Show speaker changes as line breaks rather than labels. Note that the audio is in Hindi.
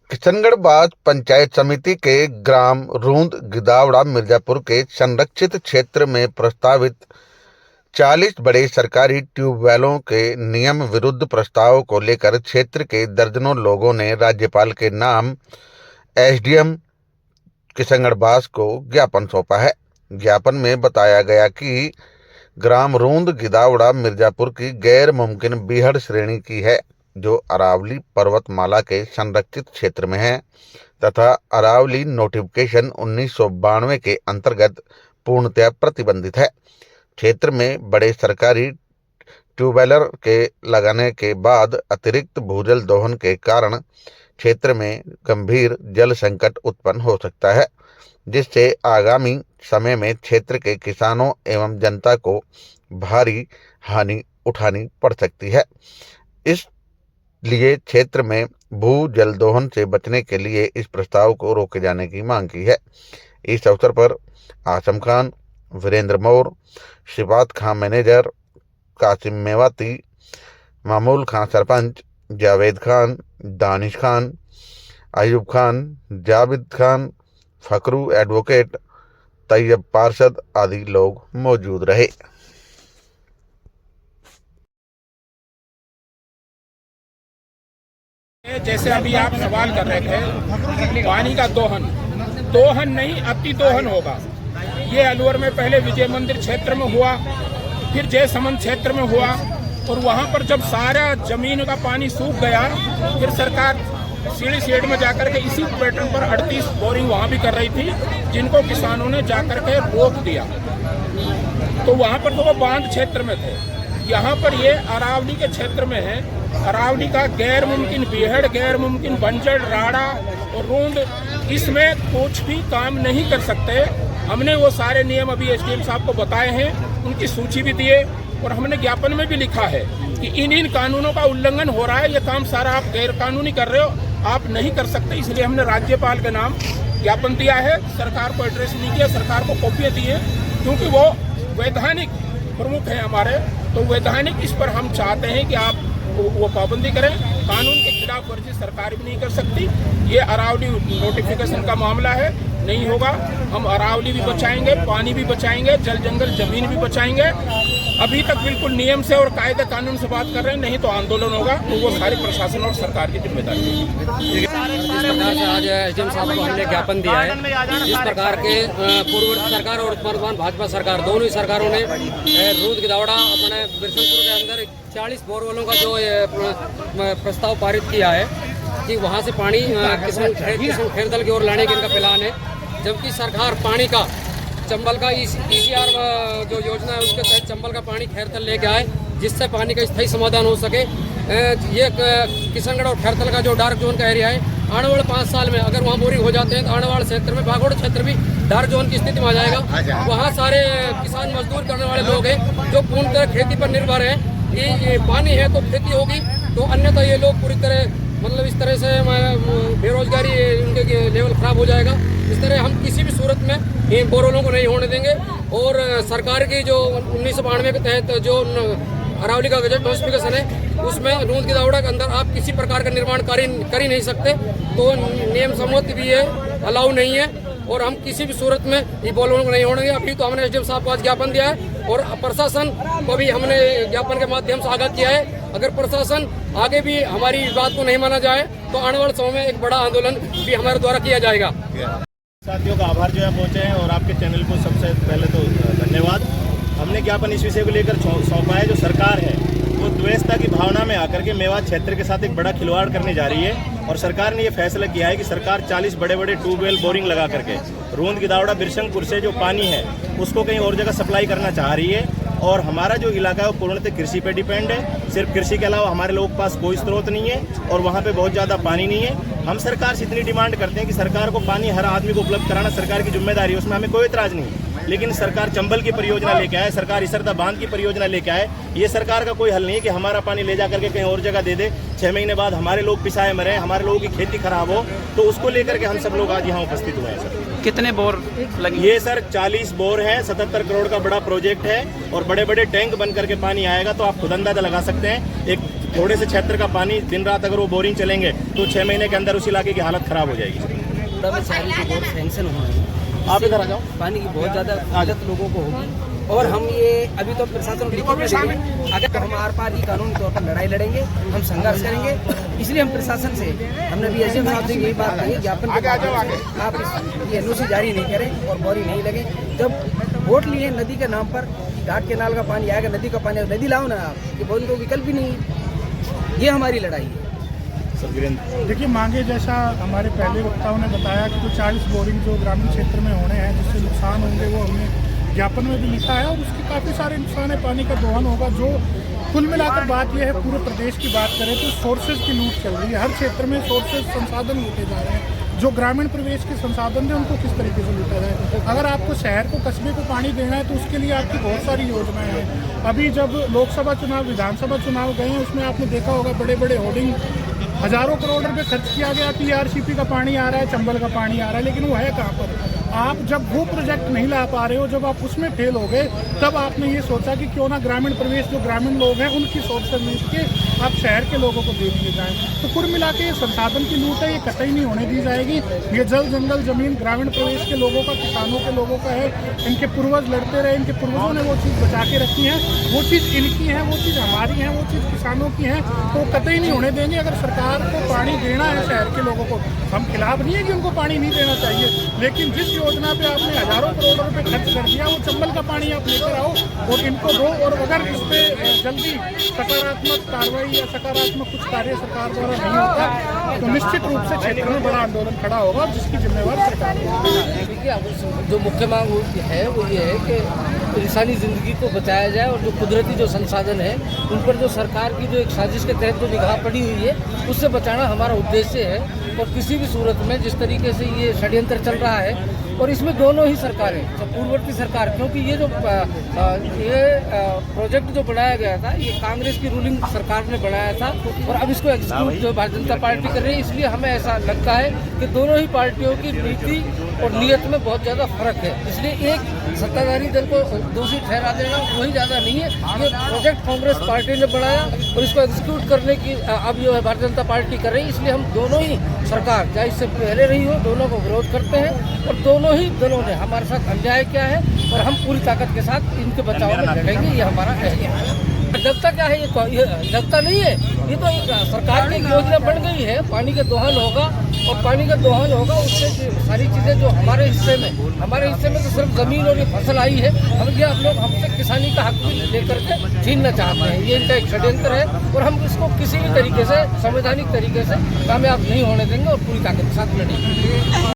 किशनगढ़ पंचायत समिति के ग्राम रूंद गिदावड़ा मिर्जापुर के संरक्षित क्षेत्र में प्रस्तावित 40 बड़े सरकारी ट्यूबवेलों के नियम विरुद्ध प्रस्ताव को लेकर क्षेत्र के दर्जनों लोगों ने राज्यपाल के नाम एसडीएम किशनगढ़ को ज्ञापन सौंपा है। ज्ञापन में बताया गया कि ग्राम रूंद गिदावड़ा मिर्जापुर की गैर मुमकिन बीहड़ श्रेणी की है, जो अरावली पर्वतमाला के संरक्षित क्षेत्र में है तथा अरावली नोटिफिकेशन 1992 के अंतर्गत पूर्णतया प्रतिबंधित है। क्षेत्र में बड़े सरकारी ट्यूबवेलर के लगाने के बाद अतिरिक्त भूजल दोहन के कारण क्षेत्र में गंभीर जल संकट उत्पन्न हो सकता है, जिससे आगामी समय में क्षेत्र के किसानों एवं जनता को भारी हानि उठानी पड़ सकती है। इसलिए क्षेत्र में भू जल दोहन से बचने के लिए इस प्रस्ताव को रोके जाने की मांग की है। इस अवसर पर आसम खान, वीरेंद्र मौर्य, शिफात खां मैनेजर, कासिम मेवाती, मामूल खां सरपंच, जावेद खान, दानिश खान, अयूब खान, जावेद खान, फकरू एडवोकेट, तैयब पार्षद आदि लोग मौजूद रहे।
जैसे अभी आप सवाल कर रहे थे, पानी का दोहन नहीं, अति दोहन होगा। ये अलवर में पहले विजय मंदिर क्षेत्र में हुआ, फिर जयसमंद क्षेत्र में हुआ, और वहाँ पर जब सारा जमीन का पानी सूख गया, फिर सरकार सीढ़ी सेठ में जाकर के इसी पैटर्न पर 38 बोरिंग वहाँ भी कर रही थी, जिनको किसानों ने जाकर के रोक दिया। तो वहाँ पर तो वो बांध क्षेत्र में थे, यहाँ पर ये अरावली के क्षेत्र में है। अरावली का गैर मुमकिन बीहड़, गैर मुमकिन बंजर, राड़ा और रूंद, इसमें कुछ भी काम नहीं कर सकते। हमने वो सारे नियम अभी एसडीएम साहब को बताए हैं, उनकी सूची भी दिए, और हमने ज्ञापन में भी लिखा है कि इन कानूनों का उल्लंघन हो रहा है, ये काम सारा आप गैर कानूनी कर रहे हो, आप नहीं कर सकते। इसलिए हमने राज्यपाल के नाम ज्ञापन दिया है, सरकार को एड्रेस नहीं किया, सरकार को कॉपियाँ दी है, क्योंकि वो वैधानिक प्रमुख हैं हमारे। तो वैधानिक इस पर हम चाहते हैं कि आप वो पाबंदी करें। कानून के खिलाफ वर्जी सरकार भी नहीं कर सकती। ये अरावली नोटिफिकेशन का मामला है, नहीं होगा। हम अरावली भी बचाएंगे, पानी भी बचाएंगे, जल जंगल जमीन भी बचाएंगे। अभी तक बिल्कुल नियम से और कायदे कानून से बात कर रहे हैं, नहीं तो आंदोलन होगा। तो वो सारी प्रशासन और सरकार की जिम्मेदारी है।
जिस प्रकार से आज एसडीएम साहब को हमने ज्ञापन दिया है, इस प्रकार के पूर्व सरकार और वर्तमान भाजपा सरकार, दोनों ही सरकारों ने रूंद गिदावड़ा अपने बिरसनपुर के अंदर 40 बोरवेलों का जो प्रस्ताव पारित किया है कि वहाँ से पानी किसान खेरदल की ओर लाने का इनका प्लान है। जबकि सरकार पानी का चंबल का ECR जो योजना है उसके तहत चंबल का पानी खैरतल लेके आए, जिससे पानी का स्थायी समाधान हो सके। ये किशनगढ़ और खैरतल का जो डार्क जोन का एरिया है, आने वाले 5 साल में अगर वहाँ बोरिंग हो जाते हैं तो आने वाले क्षेत्र में बागोड़ क्षेत्र भी डार्क जोन की स्थिति में आ जाएगा। वहाँ सारे किसान मजदूर करने वाले लोग हैं जो पूर्ण तरह खेती पर निर्भर है। ये पानी है तो खेती होगी, तो अन्यथा ये लोग पूरी तरह मतलब इस तरह से बेरोजगारी उनके लेवल खराब हो जाएगा। इस तरह हम किसी भी सूरत में इन बोरवेलों को नहीं होने देंगे। और सरकार की जो 1992 के तहत जो अरावली का गजट नोटिफिकेशन है, उसमें रूंद गिदावड़ा के अंदर आप किसी प्रकार का निर्माण कर ही नहीं सकते, तो नियम सम्मत भी है, अलाउ नहीं है। और हम किसी भी सूरत में ये बोरवेलों को नहीं होने देंगे। अभी तो हमने एसडीएम साहब को आज ज्ञापन दिया है और प्रशासन को भी हमने ज्ञापन के माध्यम से आगाह किया है। अगर प्रशासन आगे भी हमारी बात को नहीं माना जाए तो आने वाले समय में एक बड़ा आंदोलन भी हमारे द्वारा किया जाएगा।
साथियों का आभार जो है पहुंचे हैं, और आपके चैनल को सबसे पहले तो धन्यवाद। हमने ज्ञापन इस विषय को लेकर सौंपा है। जो सरकार है वो द्वेषता की भावना में आकर के मेवात क्षेत्र के साथ एक बड़ा खिलवाड़ करने जा रही है, और सरकार ने ये फैसला किया है कि सरकार 40 बड़े बड़े ट्यूबवेल बोरिंग लगा करके रूंद गिदावड़ा बिरसंगपुर से जो पानी है उसको कहीं और जगह सप्लाई करना चाह रही है। और हमारा जो इलाका है वो पूर्णतः कृषि पे डिपेंड है। सिर्फ कृषि के अलावा हमारे लोगों के पास कोई स्रोत नहीं है, और वहाँ पे बहुत ज़्यादा पानी नहीं है। हम सरकार से इतनी डिमांड करते हैं कि सरकार को पानी हर आदमी को उपलब्ध कराना सरकार की जिम्मेदारी है, उसमें हमें कोई इतराज़ नहीं है। लेकिन सरकार चंबल की परियोजना लेके आए, सरकार इसरदा बांध की परियोजना लेके आए, ये सरकार का कोई हल नहीं है कि हमारा पानी ले जा करके कहीं और जगह दे दे, 6 महीने बाद हमारे लोग पिसाए मरे, हमारे लोगों की खेती खराब हो। तो उसको लेकर के हम सब लोग आज यहाँ उपस्थित हुए हैं। सर
कितने बोर लगे?
ये सर 40 बोर हैं, 77 करोड़ का बड़ा प्रोजेक्ट है, और बड़े बड़े टैंक बन करके पानी आएगा। तो आप खुद अंदाजा लगा सकते हैं, एक थोड़े से क्षेत्र का पानी दिन रात अगर वो बोरिंग चलेंगे तो 6 महीने के अंदर उस इलाके की हालत खराब हो जाएगी।
में शहरी जो बोर सैंक्शन हुए हैं,
आप इधर आ जाओ।
पानी की बहुत ज़्यादा आदत लोगों को होगी और हम ये अभी तो प्रशासन लिखित में देंगे, अगर हम आर पार ही कानूनी तौर पर लड़ाई लड़ेंगे, हम संघर्ष करेंगे। इसलिए हम प्रशासन से, हमने भी एसडीएम साहब से यही बात कही, ज्ञापन के माध्यम से आप ये एनओसी जारी नहीं करें और बोरी नहीं लगे। जब वोट लिए नदी के नाम पर, घाट केनाल का पानी आएगा, नदी का पानी, नदी लाओ ना आप, ये बोरी तो विकल्प ही नहीं है। ये हमारी लड़ाई है।
देखिए, मांगे जैसा हमारे पहले वक्ताओं ने बताया कि जो 40 बोरिंग जो ग्रामीण क्षेत्र में होने हैं जिससे नुकसान होंगे वो हमने ज्ञापन में भी लिखा है और उसके काफ़ी सारे नुकसान है। पानी का दोहन होगा। जो कुल मिलाकर बात यह है, पूरे प्रदेश की बात करें तो सोर्सेज की लूट चल रही है। हर क्षेत्र में सोर्सेज, संसाधन लूटे जा रहे हैं। जो ग्रामीण प्रदेश के संसाधन थे उनको किस तरीके से लूटा जाए। अगर आपको शहर को, कस्बे को पानी देना है तो उसके लिए आपकी बहुत सारी योजनाएं हैं। अभी जब लोकसभा चुनाव, विधानसभा चुनाव गए हैं, उसमें आपने देखा होगा बड़े बड़े होर्डिंग, हजारों करोड़ रुपए खर्च किया गया। टीआरसीपी का पानी आ रहा है, चंबल का पानी आ रहा है, लेकिन वो है कहाँ पर? आप जब वो प्रोजेक्ट नहीं ला पा रहे हो, जब आप उसमें फेल हो गए, तब आपने ये सोचा कि क्यों ना ग्रामीण प्रदेश, जो ग्रामीण लोग हैं उनकी सोच से मिल के आप शहर के लोगों को दे दिए जाएं। तो कुल मिला के ये संसाधन की लूट है, ये कतई नहीं होने दी जाएगी। ये जल, जंगल, जमीन ग्रामीण प्रदेश के लोगों का, किसानों के लोगों का है। इनके पूर्वज लड़ते रहे, इनके पूर्वजों ने वो चीज़ बचा के रखी है। वो चीज़ इनकी है, वो चीज़ हमारी है, वो चीज़ किसानों की है, तो कतई नहीं होने देंगे। अगर सरकार को पानी देना है शहर के लोगों को, हम खिलाफ नहीं है कि उनको पानी नहीं देना चाहिए, लेकिन जिस योजना पे आपने हजारों करोड़ रुपए खर्च कर दिया, वो चंबल का पानी आप लेकर आओ और इनको दो। और अगर इस पर जल्दी सकारात्मक कार्रवाई या सकारात्मक कुछ कार्य सरकार द्वारा नहीं होता तो निश्चित रूप से क्षेत्र में बड़ा आंदोलन खड़ा होगा, जिसकी जिम्मेवार सरकार होगी।
देखिए, जो मुख्य मांग है वो ये है कि इंसानी ज़िंदगी को बचाया जाए और जो कुदरती जो संसाधन है उन पर जो सरकार की जो एक साजिश के तहत जो निगाह पड़ी हुई है उससे बचाना हमारा उद्देश्य है। और किसी भी सूरत में जिस तरीके से ये षड्यंत्र चल रहा है, और इसमें दोनों ही सरकारें, पूर्ववर्ती सरकार, क्योंकि ये जो प्रोजेक्ट जो बनाया गया था ये कांग्रेस की रूलिंग सरकार ने बनाया था और अब इसको एग्जीक्यूट जो भारतीय जनता पार्टी कर रही है। इसलिए हमें ऐसा लगता है कि दोनों ही पार्टियों की नीति और नीयत में बहुत ज़्यादा फर्क है। इसलिए एक सत्ताधारी दल को दोषी ठहरा देना वही ज़्यादा नहीं है। ये प्रोजेक्ट कांग्रेस पार्टी ने बनाया और इसको एग्जीक्यूट करने की अब जो है भारतीय जनता पार्टी कर रही है। इसलिए हम दोनों ही सरकार, चाहे इससे पहले रही हो, दोनों को विरोध करते हैं और दोनों ही दलों ने हमारे साथ अन्याय किया है और हम पूरी ताकत के साथ इनके बचाव में लड़ेंगे। ये हमारा एहतियात है। जगता क्या है? ये जगता नहीं है, ये तो एक सरकार की योजना बन गई है। पानी का दोहन होगा और पानी का दोहन होगा, उससे सारी चीज़ें जो हमारे हिस्से में तो सिर्फ ज़मीन और ये फसल आई है। हम ये आप लोग हमसे किसानी का हक भी लेकर के छीनना चाहते हैं। ये इनका एक षड्यंत्र है और हम इसको किसी भी तरीके से, संवैधानिक तरीके से कामयाब नहीं होने देंगे और पूरी ताकत के साथ लड़ेंगे।